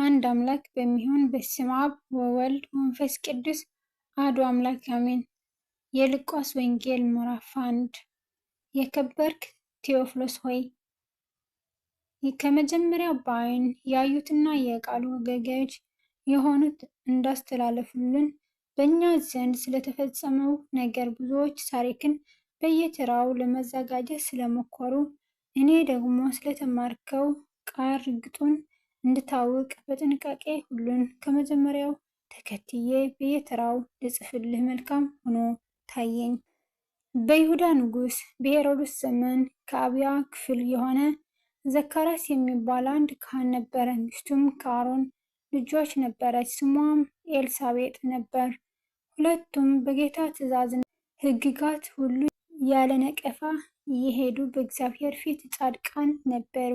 አንድ አምላክ በሚሆን በስመ አብ ወወልድ ወመንፈስ ቅዱስ አሐዱ አምላክ አሜን። የሉቃስ ወንጌል ምዕራፍ 1 የከበርክ ቴዎፍሎስ ሆይ ከመጀመሪያው በዓይን ያዩትና የቃሉ አገልጋዮች የሆኑት እንዳስተላለፉልን በእኛ ዘንድ ስለተፈጸመው ነገር ብዙዎች ታሪክን በየተራው ለመዘጋጀት ስለሞከሩ እኔ ደግሞ ስለተማርከው ቃል እርግጡን እንድታውቅ በጥንቃቄ ሁሉን ከመጀመሪያው ተከትዬ በየተራው ልጽፍልህ መልካም ሆኖ ታየኝ። በይሁዳ ንጉሥ በሄሮድስ ዘመን ከአብያ ክፍል የሆነ ዘካርያስ የሚባል አንድ ካህን ነበረ። ሚስቱም ከአሮን ልጆች ነበረች፣ ስሟም ኤልሳቤጥ ነበር። ሁለቱም በጌታ ትእዛዝና ሕግጋት ሁሉ ያለ ነቀፋ እየሄዱ በእግዚአብሔር ፊት ጻድቃን ነበሩ።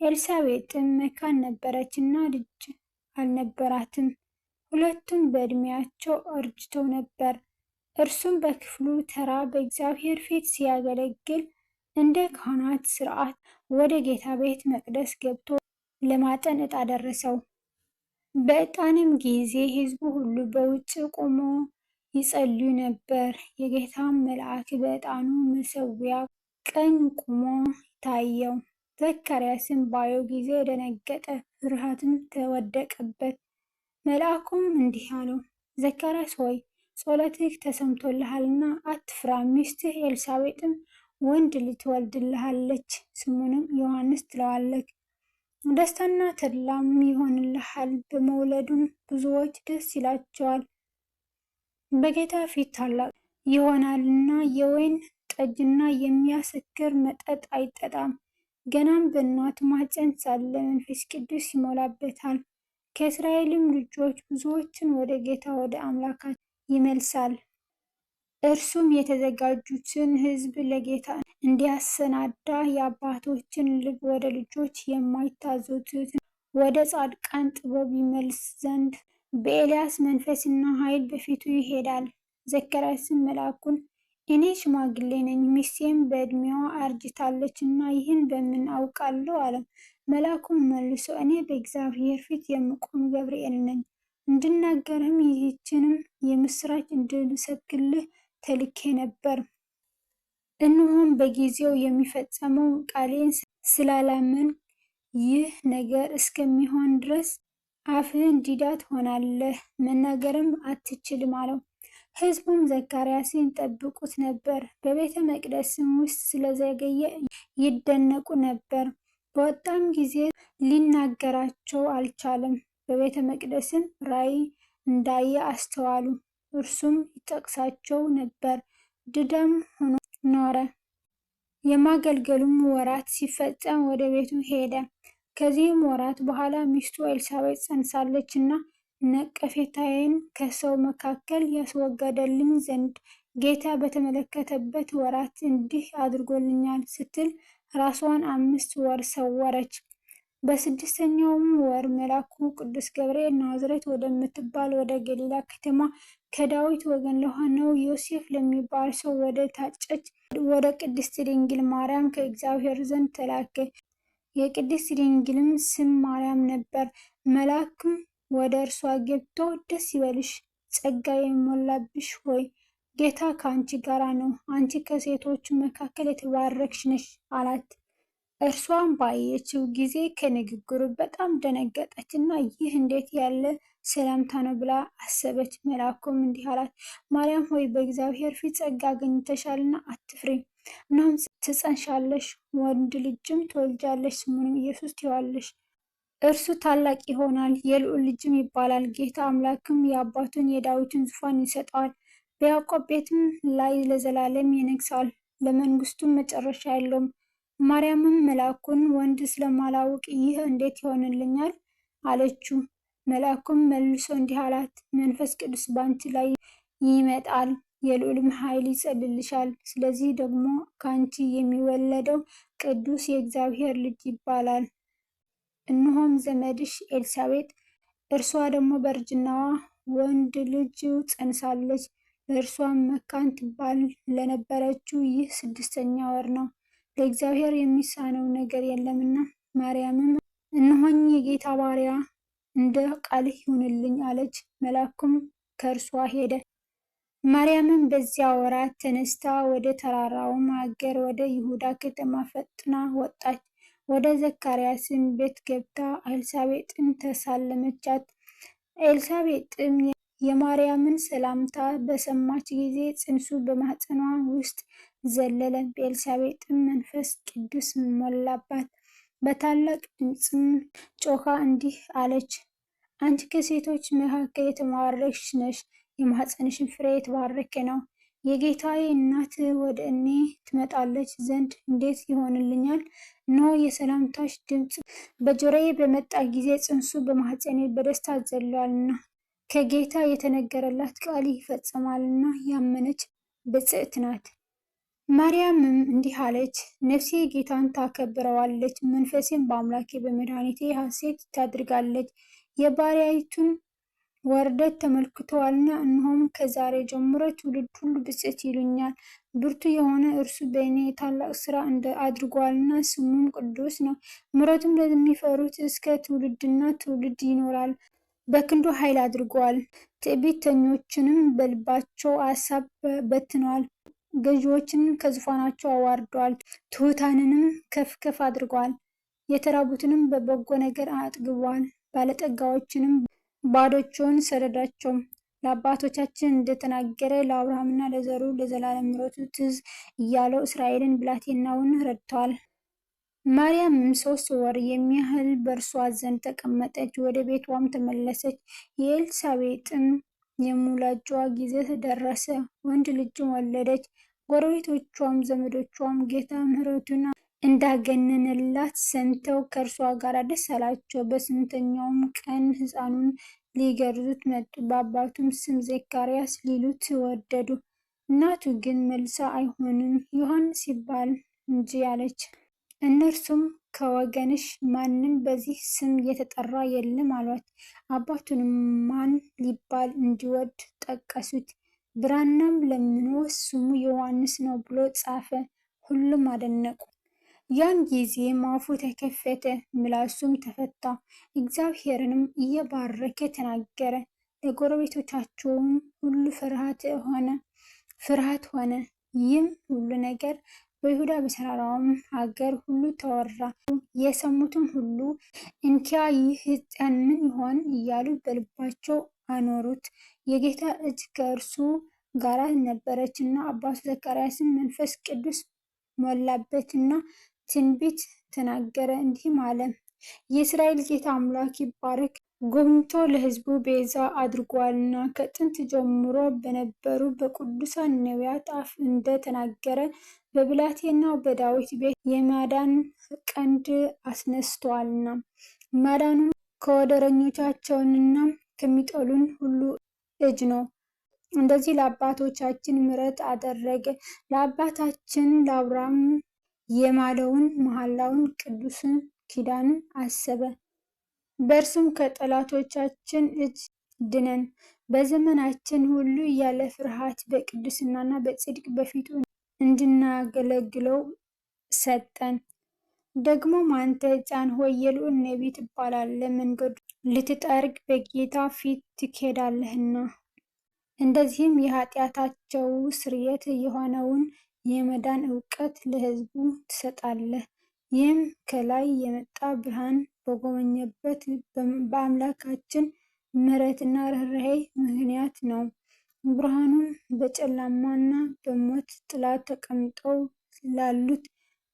ኤልሳቤጥም መካን ነበረችና ልጅ አልነበራትም። ሁለቱም በዕድሜያቸው አርጅተው ነበር። እርሱም በክፍሉ ተራ በእግዚአብሔር ፊት ሲያገለግል እንደ ካህናት ሥርዓት ወደ ጌታ ቤተ መቅደስ ገብቶ ለማጠን ዕጣ ደረሰው። በዕጣንም ጊዜ ሕዝቡ ሁሉ በውጭ ቆመው ይጸልዩ ነበር። የጌታም መልአክ በዕጣኑ መሠዊያ ቀኝ ቆሞ ታየው። ዘካርያስም ባየው ጊዜ ደነገጠ፣ ፍርሃትም ተወደቀበት። መልአኩም እንዲህ አለው፣ ዘካርያስ ሆይ ጸሎትህ ተሰምቶልሃልና አትፍራ። ሚስትህ ኤልሳቤጥም ወንድ ልጅ ትወልድልሃለች፣ ስሙንም ዮሐንስ ትለዋለህ። ደስታና ተድላም ይሆንልሃል፣ በመውለዱም ብዙዎች ደስ ይላቸዋል። በጌታ ፊት ታላቅ ይሆናልና የወይን ጠጅና የሚያሰክር መጠጥ አይጠጣም። ገናም በእናቱ ማኅፀን ሳለ መንፈስ ቅዱስ ይሞላበታል። ከእስራኤልም ልጆች ብዙዎችን ወደ ጌታ ወደ አምላካቸው ይመልሳል። እርሱም የተዘጋጁትን ሕዝብ ለጌታ እንዲያሰናዳ የአባቶችን ልብ ወደ ልጆች የማይታዘዙትን ወደ ጻድቃን ጥበብ ይመልስ ዘንድ በኤልያስ መንፈስና ኃይል በፊቱ ይሄዳል። ዘካርያስም መልአኩን እኔ ሽማግሌ ነኝ፣ ሚስቴም በዕድሜዋ አርጅታለች እና ይህን በምን አውቃለሁ? አለው። መልአኩም መልሶ እኔ በእግዚአብሔር ፊት የምቆም ገብርኤል ነኝ፣ እንድናገርህም ይህችንም የምስራች እንድሰብክልህ ተልኬ ነበር። እነሆም በጊዜው የሚፈጸመው ቃሌን ስላላመንክ ይህ ነገር እስከሚሆን ድረስ አፍህን ዲዳ ትሆናለህ፣ መናገርም አትችልም አለው። ሕዝቡም ዘካርያስን ይጠብቁት ነበር። በቤተ መቅደስም ውስጥ ስለዘገየ ይደነቁ ነበር። በወጣም ጊዜ ሊናገራቸው አልቻለም። በቤተ መቅደስም ራእይ እንዳየ አስተዋሉ። እርሱም ይጠቅሳቸው ነበር፣ ድዳም ሆኖ ኖረ። የማገልገሉም ወራት ሲፈጸም ወደ ቤቱ ሄደ። ከዚህም ወራት በኋላ ሚስቱ ኤልሳቤጥ ጸንሳለች እና ነቀፌታዬን ከሰው መካከል ያስወገደልኝ ዘንድ ጌታ በተመለከተበት ወራት እንዲህ አድርጎልኛል ስትል ራሷን 5 ወር ሰወረች። በ6ኛውም ወር መልአኩ ቅዱስ ገብርኤል ናዝሬት ወደምትባል ወደ ገሊላ ከተማ ከዳዊት ወገን ለሆነው ዮሴፍ ለሚባል ሰው ወደ ታጨች ወደ ቅድስት ድንግል ማርያም ከእግዚአብሔር ዘንድ ተላከ። የቅድስት ድንግልም ስም ማርያም ነበር። መልአክም ወደ እርሷ ገብቶ ደስ ይበልሽ፣ ጸጋ የሞላብሽ ሆይ ጌታ ከአንቺ ጋር ነው፣ አንቺ ከሴቶች መካከል የተባረክሽ ነሽ አላት። እርሷም ባየችው ጊዜ ከንግግሩ በጣም ደነገጠች እና ይህ እንዴት ያለ ሰላምታ ነው ብላ አሰበች። መልአኩም እንዲህ አላት፣ ማርያም ሆይ በእግዚአብሔር ፊት ጸጋ አግኝተሻልና አትፍሪ። እነሆም ትጸንሻለሽ፣ ወንድ ልጅም ትወልጃለሽ፣ ስሙንም ኢየሱስ ትይዋለሽ። እርሱ ታላቅ ይሆናል፣ የልዑል ልጅም ይባላል። ጌታ አምላክም የአባቱን የዳዊትን ዙፋን ይሰጠዋል፣ በያዕቆብ ቤትም ላይ ለዘላለም ይነግሣል፣ ለመንግስቱም መጨረሻ የለውም። ማርያምም መልአኩን ወንድ ስለማላውቅ ይህ እንዴት ይሆንልኛል? አለችው። መልአኩም መልሶ እንዲህ አላት፣ መንፈስ ቅዱስ በአንቺ ላይ ይመጣል፣ የልዑልም ኃይል ይጸልልሻል። ስለዚህ ደግሞ ከአንቺ የሚወለደው ቅዱስ የእግዚአብሔር ልጅ ይባላል። እነሆም ዘመድሽ ኤልሳቤጥ እርሷ ደግሞ በእርጅናዋ ወንድ ልጅ ጸንሳለች። ለእርሷም መካን ትባል ለነበረችው ይህ 6ኛ ወር ነው፣ ለእግዚአብሔር የሚሳነው ነገር የለምና። ማርያምም እነሆኝ የጌታ ባሪያ እንደ ቃልህ ይሁንልኝ አለች። መልአኩም ከእርሷ ሄደ። ማርያምም በዚያ ወራት ተነስታ ወደ ተራራውም አገር ወደ ይሁዳ ከተማ ፈጥና ወጣች። ወደ ዘካርያስም ቤት ገብታ ኤልሳቤጥን ተሳለመቻት። ኤልሳቤጥም የማርያምን ሰላምታ በሰማች ጊዜ ጽንሱ በማኅፀኗ ውስጥ ዘለለ። በኤልሳቤጥም መንፈስ ቅዱስ ሞላባት። በታላቅ ድምፅም ጮኻ እንዲህ አለች፣ አንቺ ከሴቶች መካከል የተባረክሽ ነሽ፣ የማኅፀንሽን ፍሬ የተባረከ ነው። የጌታዬ እናት ወደ እኔ ትመጣለች ዘንድ እንዴት ይሆንልኛል? እነሆ የሰላምታሽ ድምፅ በጆሮዬ በመጣ ጊዜ ጽንሱ በማኅፀኔ በደስታ ዘሏልና ከጌታ የተነገረላት ቃል ይፈጸማልና ያመነች ብፅዕት ናት። ማርያምም እንዲህ አለች፣ ነፍሴ ጌታን ታከብረዋለች፣ መንፈሴም በአምላኬ በመድኃኒቴ ሐሴት ታድርጋለች። የባሪያይቱን ወርደት ተመልክተዋልና፣ እነሆም ከዛሬ ጀምሮ ትውልድ ሁሉ ብፅዕት ይሉኛል። ብርቱ የሆነ እርሱ በእኔ ታላቅ ሥራ አድርጓልና ስሙም ቅዱስ ነው። ምሕረቱም ለሚፈሩት እስከ ትውልድና ትውልድ ይኖራል። በክንዱ ኃይል አድርጓል። ትዕቢተኞችንም በልባቸው አሳብ በትነዋል። ገዢዎችንም ከዙፋናቸው አዋርደዋል። ትሑታንንም ከፍ ከፍ አድርገዋል። የተራቡትንም በበጎ ነገር አጥግቧል። ባለጠጋዎችንም ባዶቸውን ሰደዳቸው። ለአባቶቻችን እንደተናገረ ለአብርሃምና ለዘሩ ለዘላለም ምሕረቱ ትዝ እያለው እስራኤልን ብላቴናውን ረድተዋል። ማርያምም 3 ወር የሚያህል በእርሷ ዘንድ ተቀመጠች፣ ወደ ቤቷም ተመለሰች። የኤልሳቤጥም የሙላጇ ጊዜ ደረሰ፣ ወንድ ልጅም ወለደች። ጎረቤቶቿም ዘመዶቿም ጌታ ምሕረቱን እንዳገነነላት ሰምተው ከእርሷ ጋር ደስ አላቸው። በስምንተኛውም ቀን ሕፃኑን ሊገርዙት መጡ። በአባቱም ስም ዘካርያስ ሊሉት ወደዱ። እናቱ ግን መልሳ አይሆንም፣ ዮሐንስ ይባል እንጂ አለች። እነርሱም ከወገንሽ ማንም በዚህ ስም የተጠራ የለም አሏት። አባቱንም ማን ሊባል እንዲወድ ጠቀሱት። ብራናም ለምኖ ስሙ ዮሐንስ ነው ብሎ ጻፈ። ሁሉም አደነቁ። ያን ጊዜም አፉ ተከፈተ፣ ምላሱም ተፈታ። እግዚአብሔርንም እየባረከ ተናገረ። ለጎረቤቶቻቸውም ሁሉ ፍርሃት ሆነ። ይህም ሁሉ ነገር በይሁዳ በተራራውም ሀገር ሁሉ ተወራ። የሰሙትም ሁሉ እንኪያ ይህ ሕፃን ምን ይሆን እያሉ በልባቸው አኖሩት። የጌታ እጅ ከእርሱ ጋር ነበረችና አባቱ ዘካርያስን መንፈስ ቅዱስ ሞላበትና ትንቢት ተናገረ፣ እንዲህም አለ፣ የእስራኤል ጌታ አምላክ ይባረክ፣ ጎብኝቶ ለሕዝቡ ቤዛ አድርጓልና ከጥንት ጀምሮ በነበሩ በቅዱሳን ነቢያት አፍ እንደተናገረ በብላቴናው በዳዊት ቤት የማዳን ቀንድ አስነስቶአልና ማዳኑም ከወደረኞቻቸውንና ከሚጠሉን ሁሉ እጅ ነው። እንደዚህ ለአባቶቻችን ምሕረት አደረገ፣ ለአባታችን ለአብርሃም የማለውን መሐላውን ቅዱስን ኪዳንን አሰበ። በእርሱም ከጠላቶቻችን እጅ ድነን በዘመናችን ሁሉ ያለ ፍርሃት በቅድስናና በጽድቅ በፊቱ እንድናገለግለው ሰጠን። ደግሞም አንተ ሕፃን ሆይ የልዑል ነቢይ ትባላለህ፣ መንገዱ ልትጠርግ በጌታ ፊት ትሄዳለህና። እንደዚህም የኃጢአታቸው ስርየት የሆነውን የመዳን እውቀት ለሕዝቡ ትሰጣለህ። ይህም ከላይ የመጣ ብርሃን በጎበኘበት በአምላካችን ምሕረትና ርኅራኄ ምክንያት ነው። ብርሃኑም በጨለማና በሞት ጥላ ተቀምጠው ላሉት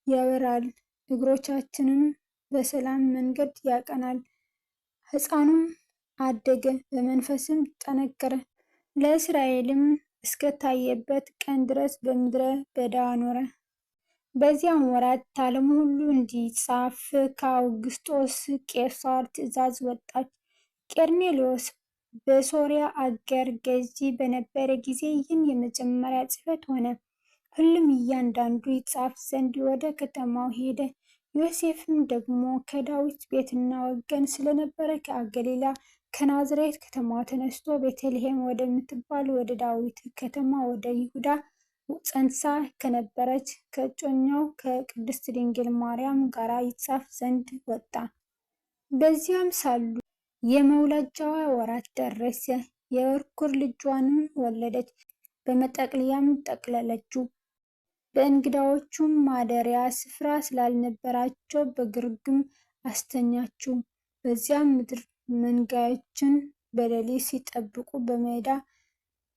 ያበራል፣ እግሮቻችንን በሰላም መንገድ ያቀናል። ሕፃኑም አደገ፣ በመንፈስም ጠነከረ፣ ለእስራኤልም እስከታየበት ቀን ድረስ በምድረ በዳ ኖረ። በዚያም ወራት ዓለሙ ሁሉ እንዲጻፍ ከአውግስጦስ ቄሳር ትእዛዝ ወጣች። ቄርኔሌዎስ በሶርያ አገር ገዢ በነበረ ጊዜ ይህን የመጀመሪያ ጽሕፈት ሆነ። ሁሉም እያንዳንዱ ይጻፍ ዘንድ ወደ ከተማው ሄደ። ዮሴፍም ደግሞ ከዳዊት ቤትና ወገን ስለነበረ ከገሊላ ከናዝሬት ከተማ ተነስቶ ቤተልሔም ወደምትባል ወደ ዳዊት ከተማ ወደ ይሁዳ ጸንሳ ከነበረች ከእጮኛው ከቅድስት ድንግል ማርያም ጋር ይጻፍ ዘንድ ወጣ። በዚያም ሳሉ የመውለጃዋ ወራት ደረሰ። የበኩር ልጇንም ወለደች፣ በመጠቅለያም ጠቀለለችው። በእንግዳዎቹም ማደሪያ ስፍራ ስላልነበራቸው በግርግም አስተኛችው። በዚያም ምድር መንጋዎችን በሌሊት ሲጠብቁ በሜዳ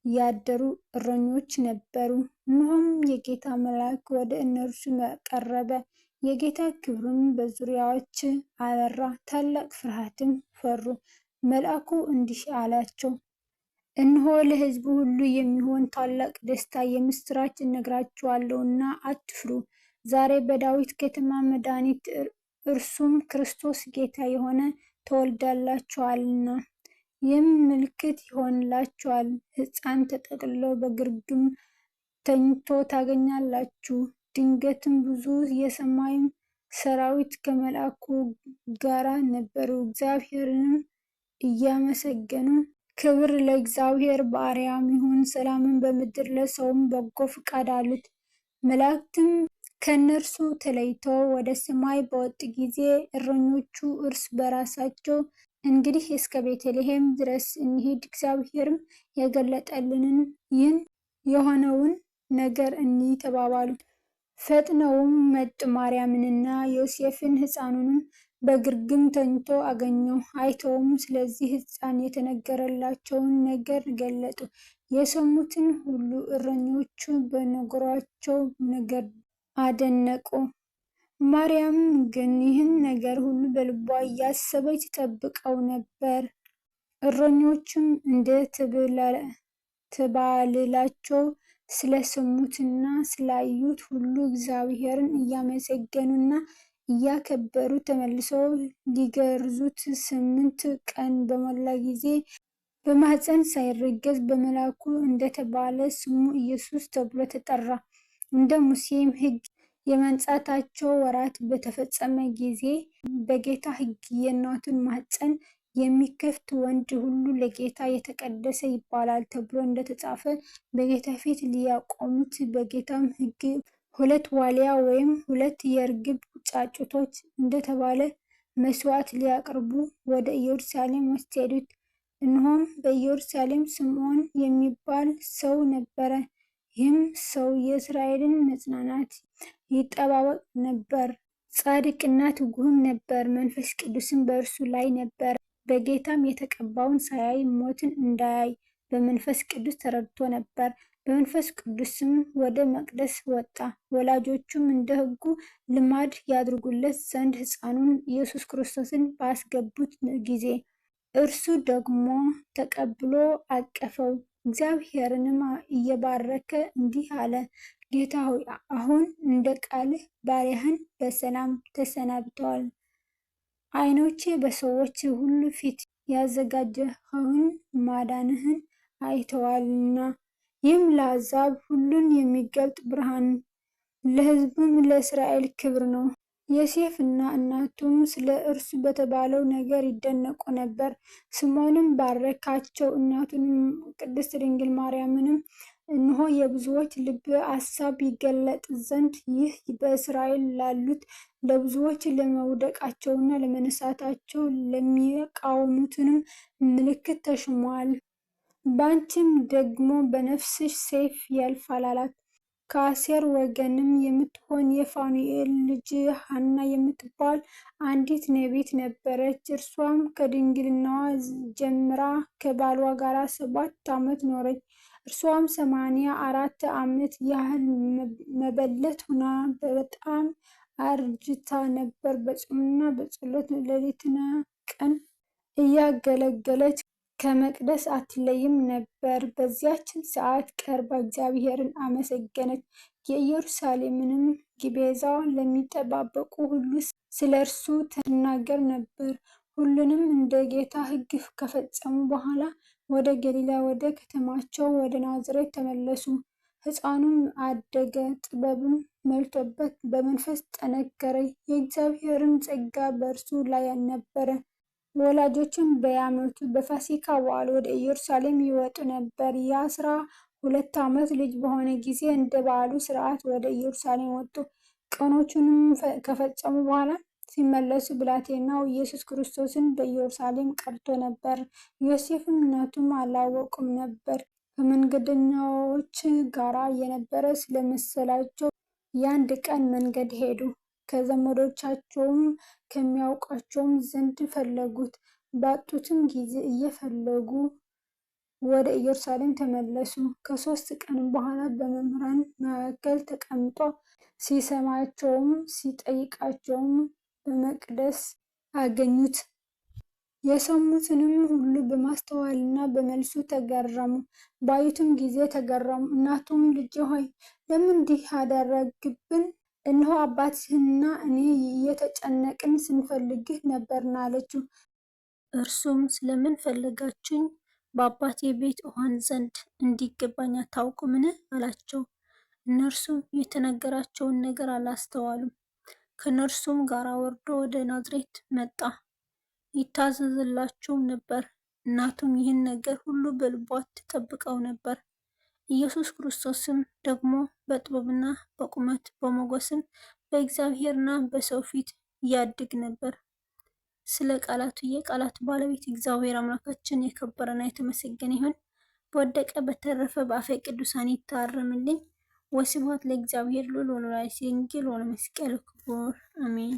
ያደሩ እረኞች ነበሩ። እነሆም የጌታ መልአክ ወደ እነርሱ ቀረበ፣ የጌታ ክብርም በዙሪያቸው አበራ፣ ታላቅ ፍርሃትም ፈሩ። መልአኩ እንዲህ አላቸው፣ እነሆ ለሕዝቡ ሁሉ የሚሆን ታላቅ ደስታ የምስራች እነግራችኋለሁና አትፍሩ። ዛሬ በዳዊት ከተማ መድኃኒት እርሱም ክርስቶስ ጌታ የሆነ ተወልዶላችኋልና። ይህም ምልክት ይሆንላችኋል፣ ሕፃን ተጠቅልሎ በግርግም ተኝቶ ታገኛላችሁ። ድንገትም ብዙ የሰማይ ሰራዊት ከመልአኩ ጋር ነበሩ፣ እግዚአብሔርንም እያመሰገኑ ክብር ለእግዚአብሔር በአርያም ይሁን፣ ሰላምን በምድር ለሰውም በጎ ፈቃድ አሉት። መላእክትም ከእነርሱ ተለይተው ወደ ሰማይ በወጡ ጊዜ እረኞቹ እርስ በራሳቸው እንግዲህ እስከ ቤተልሔም ድረስ እንሂድ፣ እግዚአብሔርም የገለጠልንን ይህን የሆነውን ነገር እንይ ተባባሉ። ፈጥነውም መጡ። ማርያምንና ዮሴፍን ሕፃኑንም በግርግም ተኝቶ አገኘው። አይተውም ስለዚህ ሕፃን የተነገረላቸውን ነገር ገለጡ። የሰሙትን ሁሉ እረኞቹ በነገሯቸው ነገር አደነቁ። ማርያም ግን ይህን ነገር ሁሉ በልቧ እያሰበች ጠብቀው ነበር። እረኞቹም እንደተባለላቸው ስለሰሙትና ስላዩት ሁሉ እግዚአብሔርን እያመሰገኑና እያከበሩ ተመልሰው ሊገርዙት 8 ቀን በሞላ ጊዜ በማኅፀን ሳይረገዝ በመልአኩ እንደተባለ ስሙ ኢየሱስ ተብሎ ተጠራ። እንደ ሙሴም ሕግ የመንጻታቸው ወራት በተፈጸመ ጊዜ በጌታ ሕግ የእናቱን ማኅፀን የሚከፍት ወንድ ሁሉ ለጌታ የተቀደሰ ይባላል ተብሎ እንደተጻፈ በጌታ ፊት ሊያቆሙት በጌታም ሕግ 2 ዋሊያ ወይም 2 የርግብ ጫጩቶች እንደተባለ መስዋዕት ሊያቀርቡ ወደ ኢየሩሳሌም ወሰዱት። እነሆም በኢየሩሳሌም ስምዖን የሚባል ሰው ነበረ። ይህም ሰው የእስራኤልን መጽናናት ይጠባበቅ ነበር፣ ጻድቅና ትጉህም ነበር። መንፈስ ቅዱስም በእርሱ ላይ ነበር። በጌታም የተቀባውን ሳያይ ሞትን እንዳያይ በመንፈስ ቅዱስ ተረድቶ ነበር። በመንፈስ ቅዱስም ወደ መቅደስ ወጣ። ወላጆቹም እንደ ሕጉ ልማድ ያድርጉለት ዘንድ ሕፃኑን ኢየሱስ ክርስቶስን ባስገቡት ጊዜ እርሱ ደግሞ ተቀብሎ አቀፈው። እግዚአብሔርንም እየባረከ እንዲህ አለ፣ ጌታ ሆይ አሁን እንደ ቃልህ ባሪያህን በሰላም ተሰናብተዋል። ዓይኖቼ በሰዎች ሁሉ ፊት ያዘጋጀኸውን ማዳንህን አይተዋልና። ይህም ለአሕዛብ ሁሉን የሚገልጥ ብርሃን፣ ለሕዝቡም ለእስራኤል ክብር ነው። ዮሴፍና እናቱም ስለ እርሱ በተባለው ነገር ይደነቁ ነበር። ስምዖንም ባረካቸው። እናቱንም ቅድስት ድንግል ማርያምንም እነሆ የብዙዎች ልብ አሳብ ይገለጥ ዘንድ ይህ በእስራኤል ላሉት ለብዙዎች ለመውደቃቸውና ለመነሳታቸው ለሚቃወሙትንም ምልክት ተሽሟል። በአንቺም ደግሞ በነፍስሽ ሰይፍ ያልፋል አላት። ከአሴር ወገንም የምትሆን የፋኑኤል ልጅ ሐና የምትባል አንዲት ነቢይት ነበረች። እርሷም ከድንግልናዋ ጀምራ ከባሏ ጋር 7 ዓመት ኖረች። እርሷም 84 ዓመት ያህል መበለት ሆና በጣም አርጅታ ነበር። በጾምና በጸሎት ሌሊትና ቀን እያገለገለች ከመቅደስ አትለይም ነበር። በዚያችን ሰዓት ቀርባ እግዚአብሔርን አመሰገነች። የኢየሩሳሌምንም ቤዛ ለሚጠባበቁ ሁሉ ስለ እርሱ ትናገር ነበር። ሁሉንም እንደ ጌታ ሕግ ከፈጸሙ በኋላ ወደ ገሊላ ወደ ከተማቸው ወደ ናዝሬት ተመለሱ። ሕፃኑም አደገ፣ ጥበብም መልቶበት በመንፈስ ጠነከረ። የእግዚአብሔርም ጸጋ በእርሱ ላይ ነበረ። ወላጆችም በየዓመቱ በፋሲካ በዓል ወደ ኢየሩሳሌም ይወጡ ነበር። የ12 ዓመት ልጅ በሆነ ጊዜ እንደ በዓሉ ሥርዓት ወደ ኢየሩሳሌም ወጡ። ቀኖቹንም ከፈጸሙ በኋላ ሲመለሱ ብላቴናው ኢየሱስ ክርስቶስን በኢየሩሳሌም ቀርቶ ነበር። ዮሴፍም እናቱም አላወቁም ነበር። ከመንገደኛዎች ጋር የነበረ ስለመሰላቸው የአንድ ቀን መንገድ ሄዱ። ከዘመዶቻቸውም ከሚያውቋቸውም ዘንድ ፈለጉት። ባጡትም ጊዜ እየፈለጉ ወደ ኢየሩሳሌም ተመለሱ። ከ3 ቀን በኋላ በመምህራን መካከል ተቀምጦ ሲሰማቸውም ሲጠይቃቸውም በመቅደስ አገኙት። የሰሙትንም ሁሉ በማስተዋልና በመልሱ ተገረሙ። ባዩትም ጊዜ ተገረሙ። እናቱም ልጄ ሆይ ለምን እንዲህ አደረግብን? እነሆ አባትህና እኔ እየተጨነቅን ስንፈልግህ ነበርና አለችው። እርሱም ስለምን ፈለጋችሁኝ? በአባቴ ቤት እሆን ዘንድ እንዲገባኝ አታውቁምን? አላቸው። እነርሱም የተነገራቸውን ነገር አላስተዋሉም። ከእነርሱም ጋር ወርዶ ወደ ናዝሬት መጣ፣ ይታዘዝላቸውም ነበር። እናቱም ይህን ነገር ሁሉ በልቧ ትጠብቀው ነበር። ኢየሱስ ክርስቶስም ደግሞ በጥበብና በቁመት በሞገስም በእግዚአብሔርና በሰው ፊት ያድግ ነበር። ስለ ቃላቱ የቃላት ባለቤት እግዚአብሔር አምላካችን የከበረና የተመሰገነ ይሁን። በወደቀ በተረፈ በአፈ ቅዱሳን ይታረምልኝ። ወስብሐት ለእግዚአብሔር ወለወላዲቱ ድንግል ወለመስቀሉ ክቡር አሜን።